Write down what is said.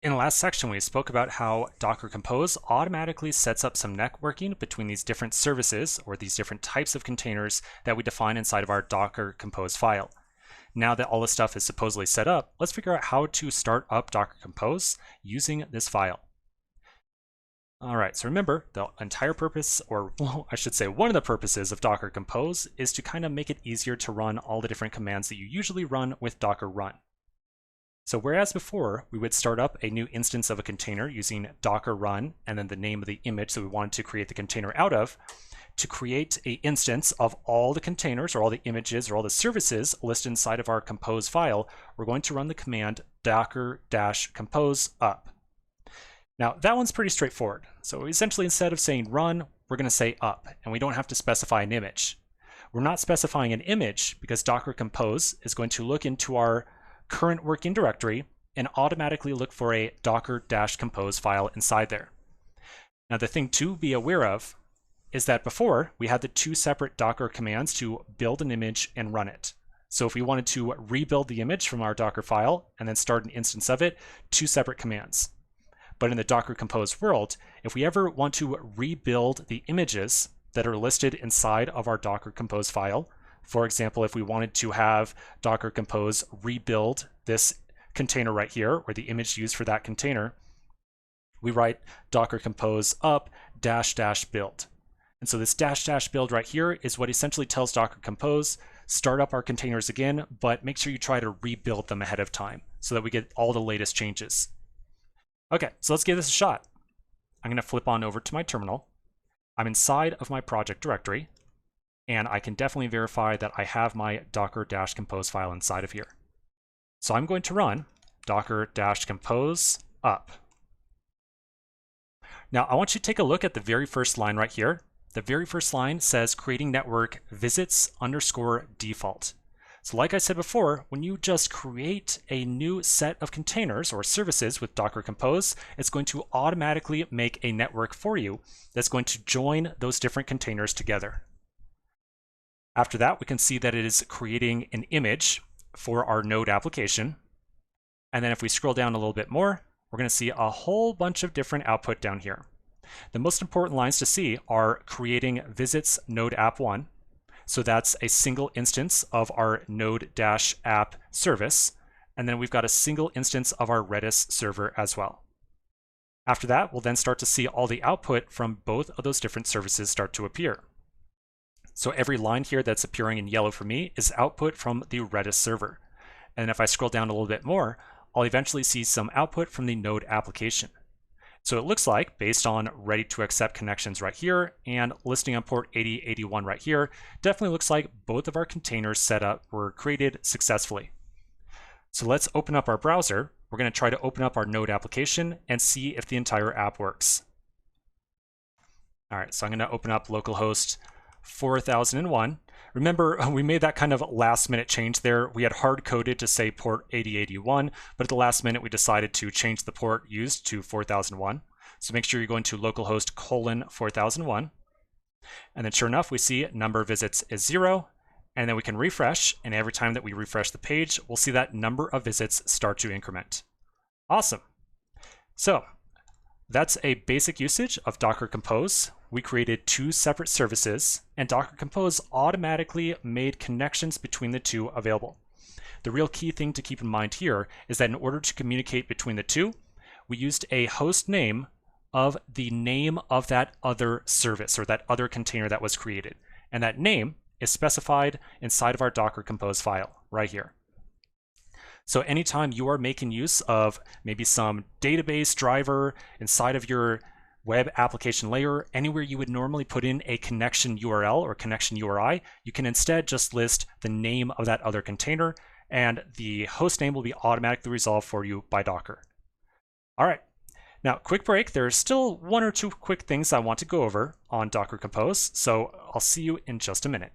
In the last section, we spoke about how Docker Compose automatically sets up some networking between these different services or these different types of containers that we define inside of our Docker Compose file. Now that all this stuff is supposedly set up, let's figure out how to start up Docker Compose using this file. All right, so remember, the entire purpose, or well, I should say one of the purposes of Docker Compose is to kind of make it easier to run all the different commands that you usually run with Docker Run. So whereas before we would start up a new instance of a container using Docker Run and then the name of the image that we wanted to create the container out of, to create an instance of all the containers or all the images or all the services listed inside of our compose file, we're going to run the command docker-compose up. Now that one's pretty straightforward. So essentially instead of saying run, we're going to say up, and we don't have to specify an image. We're not specifying an image because Docker Compose is going to look into our current working directory and automatically look for a docker-compose file inside there. Now the thing to be aware of is that before we had the two separate Docker commands to build an image and run it. So if we wanted to rebuild the image from our Docker file and then start an instance of it, two separate commands. But in the Docker Compose world, if we ever want to rebuild the images that are listed inside of our Docker Compose file, for example, if we wanted to have Docker Compose rebuild this container right here, or the image used for that container, we write Docker Compose up -- build. And so this -- build right here is what essentially tells Docker Compose, start up our containers again, but make sure you try to rebuild them ahead of time so that we get all the latest changes. Okay, so let's give this a shot. I'm going to flip on over to my terminal. I'm inside of my project directory, and I can definitely verify that I have my docker-compose file inside of here. So I'm going to run docker-compose up. Now I want you to take a look at the very first line right here. The very first line says creating network visits_default. So like I said before, when you just create a new set of containers or services with Docker Compose, it's going to automatically make a network for you that's going to join those different containers together. After that, we can see that it is creating an image for our Node application. And then if we scroll down a little bit more, we're going to see a whole bunch of different output down here. The most important lines to see are creating visits node app1. So that's a single instance of our node-app service. And then we've got a single instance of our Redis server as well. After that, we'll then start to see all the output from both of those different services start to appear. So every line here that's appearing in yellow for me is output from the Redis server. And if I scroll down a little bit more, I'll eventually see some output from the Node application. So it looks like, based on ready to accept connections right here and listing on port 8081 right here, definitely looks like both of our containers set up were created successfully. So let's open up our browser. We're going to try to open up our Node application and see if the entire app works. All right, so I'm going to open up localhost 4001. Remember, we made that kind of last minute change there. We had hard coded to say port 8081, but at the last minute we decided to change the port used to 4001. So make sure you're going to localhost :4001. And then sure enough, we see number of visits is 0. And then we can refresh. And every time that we refresh the page, we'll see that number of visits start to increment. Awesome. So that's a basic usage of Docker Compose. We created two separate services, and Docker Compose automatically made connections between the two available. The real key thing to keep in mind here is that in order to communicate between the two, we used a host name of the name of that other service or that other container that was created. And that name is specified inside of our Docker Compose file right here. So anytime you are making use of maybe some database driver inside of your web application layer, anywhere you would normally put in a connection URL or connection URI, you can instead just list the name of that other container, and the host name will be automatically resolved for you by Docker. All right, now quick break. There's still one or two quick things I want to go over on Docker Compose, so I'll see you in just a minute.